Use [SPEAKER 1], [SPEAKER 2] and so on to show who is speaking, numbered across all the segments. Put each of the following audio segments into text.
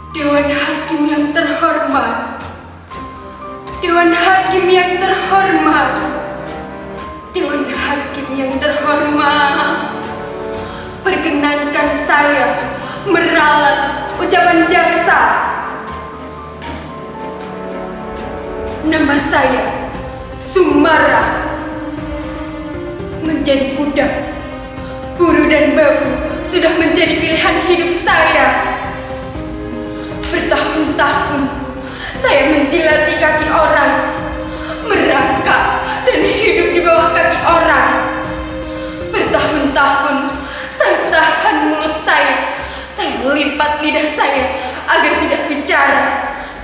[SPEAKER 1] Dewan Hakim yang terhormat, Dewan Hakim yang terhormat, Dewan Hakim yang terhormat, perkenankan saya meralat ucapan jaksa. Nama saya Sumara. Menjadi budak, buruh dan babu sudah menjadi pilihan hidup saya. Bertahun-tahun saya menjilati kaki orang, merangkak dan hidup di bawah kaki orang. Bertahun-tahun saya tahan mulut saya lipat lidah saya agar tidak bicara,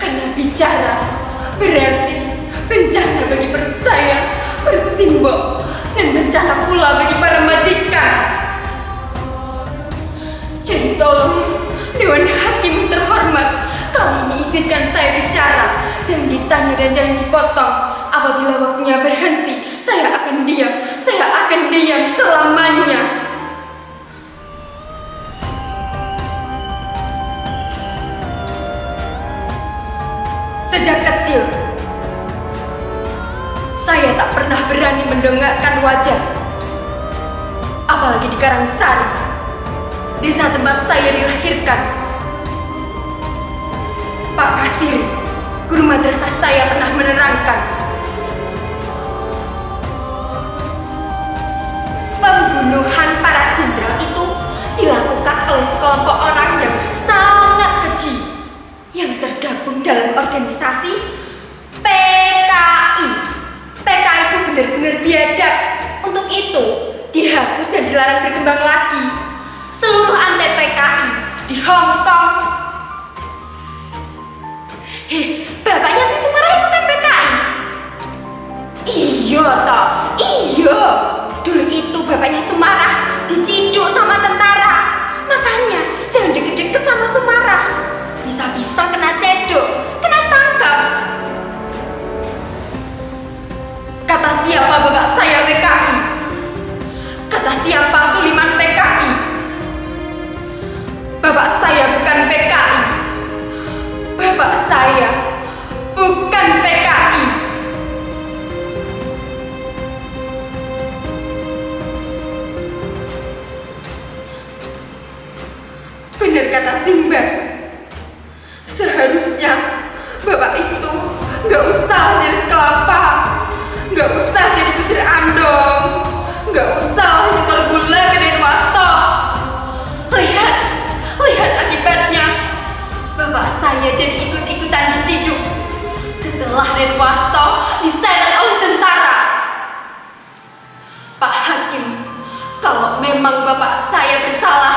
[SPEAKER 1] karena bicara berarti bencana bagi perut saya, perut Simbo, dan bencana pula bagi para majikan. Jadi tolong Dewan Hakim terhormat, kali ini izinkan saya bicara. Jangan ditanya dan jangan dipotong. Apabila waktunya berhenti, saya akan diam. Saya akan diam selamanya. Sejak kecil, saya tak pernah berani mendongakkan wajah, apalagi di Karangsari, desa tempat saya dilahirkan. Pak Kasiri, guru madrasah saya, pernah menerangkan, pembunuhan para jenderal itu dilakukan oleh sekelompok orang yang sangat keji, yang tergabung dalam organisasi PKI. PKI itu benar-benar biadab. Untuk itu dihapus dan dilarang berkembang lagi. Seluruh anti PKI di Hong Kong. Bapaknya si Sumara itu kan PKI. Iya toh, iya. Dulu itu bapaknya Sumara diciduk sama tentara. Makanya jangan deket-deket sama Sumara. Bisa-bisa kena cedok, kena tangkap. Kata siapa bapak saya PKI? Kata siapa Suliman PKI? Bapak saya bukan PKI. Bapak saya bukan PKI. Benar kata Simba. Seharusnya bapak itu gak usah jadi kelapa, gak usah jadi kusir andong, gak usah nyetor gula ke Denwasto. Lihat akibatnya. Bapak saya jadi ikut-ikutan diciduk setelah Denwasto diseret oleh tentara. Pak Hakim, kalau memang bapak saya bersalah,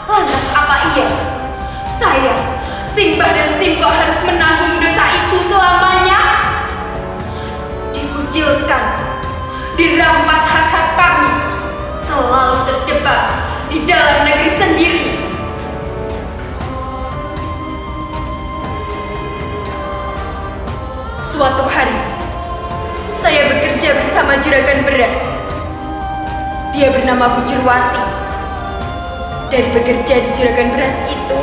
[SPEAKER 1] lantas apa iya saya, Simbah dan Simbo, harus menanggung dosa itu selamanya? Dikucilkan, dirampas hak-hak kami, selalu terjebak di dalam negeri sendiri. Suatu hari, saya bekerja bersama juragan beras. Dia bernama Bu Jurwati. Dari bekerja di juragan beras itu,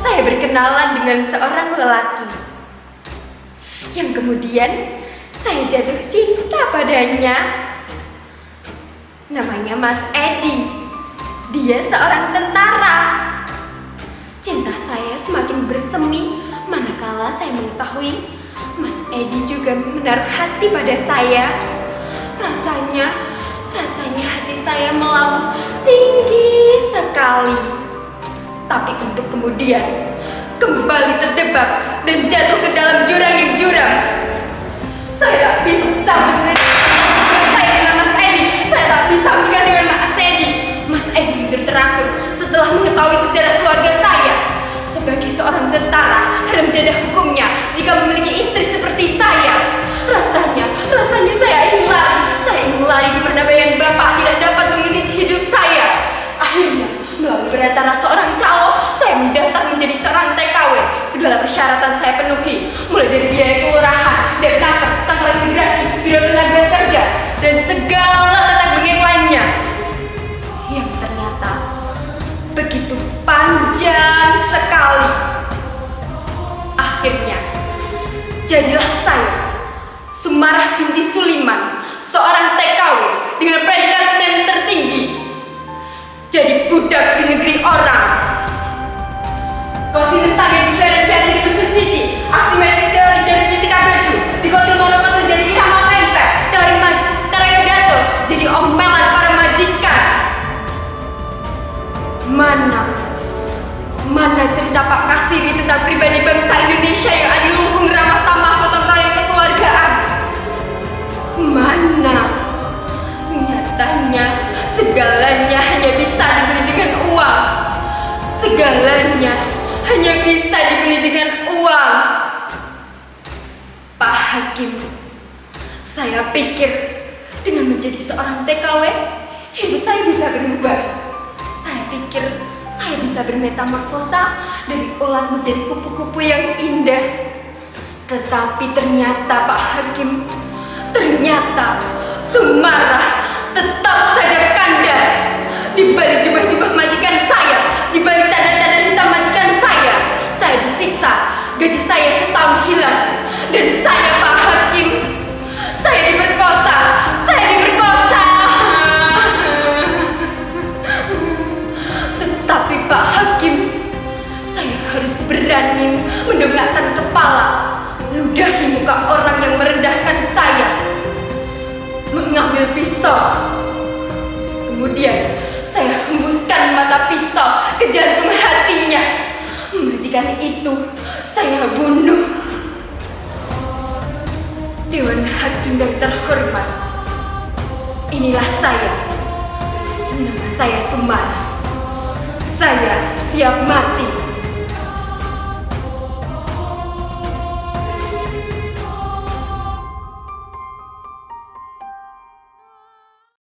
[SPEAKER 1] saya berkenalan dengan seorang lelaki yang kemudian saya jatuh cinta padanya. Namanya Mas Edi. Dia seorang tentara. Cinta saya semakin bersemi manakala saya mengetahui Mas Edi juga menaruh hati pada saya. Rasanya hati saya melambung tinggi sekali. Tapi untuk kemudian kembali terjebak dan jatuh ke dalam jurang yang curam. Saya tak bisa menerima saya dengan Mas Edi. Saya tak bisa menikah dengan Mas Edi. Mas Edi teratur setelah mengetahui sejarah keluarga saya. Sebagai seorang tentara, haram jadah hukumnya jika memiliki istri seperti saya. Rasanya saya ingin lari di mana bayangan bapak tidak dapat mengintip hidup saya. Akhirnya, melalui perantara seorang calo, saya mendaftar menjadi seorang TKW. Segala persyaratan saya penuhi, mulai dari biaya kelurahan, Depnaker, tanggal imigrasi, biro tenaga kerja, dan segala tata bengek lainnya. Yang ternyata begitu panjang sekali. Jadilah saya, Sumarah binti Suliman, seorang TKW dengan predikat NEM tertinggi, jadi budak di negeri orang. Kosinus tangga diferensial jadi mesin cici, asimetris dari jadi titik baju, dikotil monokotil jadi irama tempe, Tarayodato jadi omelan para majikan. Mana cerita Pak Kasiri tentang pribadi bangsa Indonesia yang adil luhung ramah tamah gotong royong kekeluargaan? Mana? Nyatanya segalanya hanya bisa dibeli dengan uang. Segalanya hanya bisa dibeli dengan uang. Pak Hakim, saya pikir dengan menjadi seorang TKW, hidup saya bisa berubah. Saya pikir saya bisa bermetamorfosa dari ulat menjadi kupu-kupu yang indah. Tetapi ternyata Pak Hakim, ternyata Sumarah tetap saja kandas. Di balik jubah-jubah majikan saya, di balik cadar-cadar hitam majikan saya disiksa, gaji saya setahun hilang, dan saya Pak Hakim, saya diperkosa. Tetapi Pak Hakim, saya harus berani mendongakkan kepala, ludahi muka orang yang merendahkan saya, mengambil pisau. Kemudian saya hembuskan mata pisau ke jantung hatinya. Majikan itu saya bunuh. Dewan Hakim yang terhormat, inilah saya. Nama saya Sumarah. Saya siap mati.